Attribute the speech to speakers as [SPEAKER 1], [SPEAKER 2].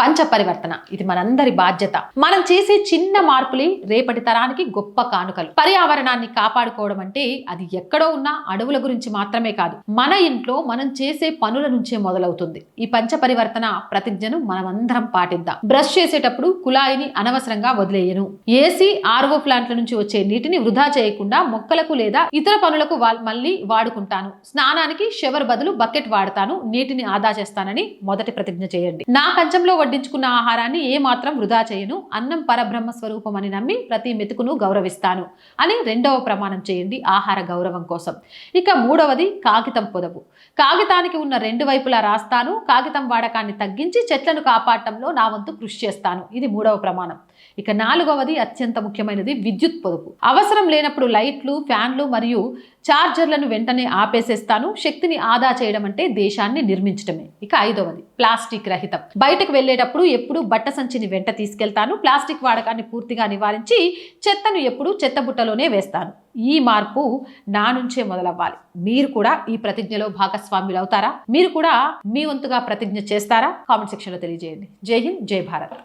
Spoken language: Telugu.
[SPEAKER 1] పంచ పరివర్తన ఇది మనందరి బాధ్యత. మనం చేసే చిన్న మార్పులే రేపటి తరానికి గొప్ప కానుకలు. పర్యావరణాన్ని కాపాడుకోవడం అంటే అది ఎక్కడో ఉన్న అడవుల గురించి మాత్రమే కాదు, మన ఇంట్లో మనం చేసే పనుల నుంచే మొదలవుతుంది. ఈ పంచ పరివర్తన ప్రతిజ్ఞను మనమందరం పాటిద్దాం. బ్రష్ చేసేటప్పుడు కుళాయిని అనవసరంగా వదిలేయను. ఏసీ ఆర్ఓ ప్లాంట్ల నుంచి వచ్చే నీటిని వృధా చేయకుండా మొక్కలకు లేదా ఇతర పనులకు మళ్ళీ వాడుకుంటాను. స్నానానికి షవర్ బదులు బకెట్ వాడతాను. నీటిని ఆదా చేస్తానని మొదటి ప్రతిజ్ఞ చేయండి. నా కంచంలో వడ్డించుకున్న ఆహారాన్ని ఏ మాత్రం వృధా చేయను. అన్నం పరబ్రహ్మ స్వరూపం అని నమ్మి ప్రతి మెతుకును గౌరవిస్తాను అని రెండవ ప్రమాణం చేయండి ఆహార గౌరవం కోసం. ఇక మూడవది కాగితం పొదుపు. కాగితానికి ఉన్న రెండు వైపులా రాస్తాను. కాగితం వాడకాన్ని తగ్గించి చెట్లను కాపాడటంలో నా వంతు కృషి చేస్తాను. ఇది మూడవ ప్రమాణం. ఇక నాలుగవది అత్యంత ముఖ్యమైనది విద్యుత్ పొదుపు. అవసరం లేనప్పుడు లైట్లు, ఫ్యాన్లు మరియు చార్జర్లను వెంటనే ఆపేసేస్తాను. శక్తిని ఆదా చేయడం అంటే దేశాన్ని నిర్మించడమే. ఇక ఐదవది ప్లాస్టిక్ రహితం. బయటకు వెళ్ళేటప్పుడు ఎప్పుడు బట్ట సంచిని వెంట తీసుకెళ్తాను. ప్లాస్టిక్ వాడకాన్ని పూర్తిగా నివారించి చెత్తను ఎప్పుడు చెత్తబుట్టలోనే వేస్తాను. ఈ మార్పు నా నుంచే మొదలవ్వాలి. మీరు కూడా ఈ ప్రతిజ్ఞలో భాగస్వాములు అవుతారా? మీరు కూడా మీ వంతుగా ప్రతిజ్ఞ చేస్తారా? కామెంట్ సెక్షన్లో తెలియజేయండి. జై హింద్, జై భారత్.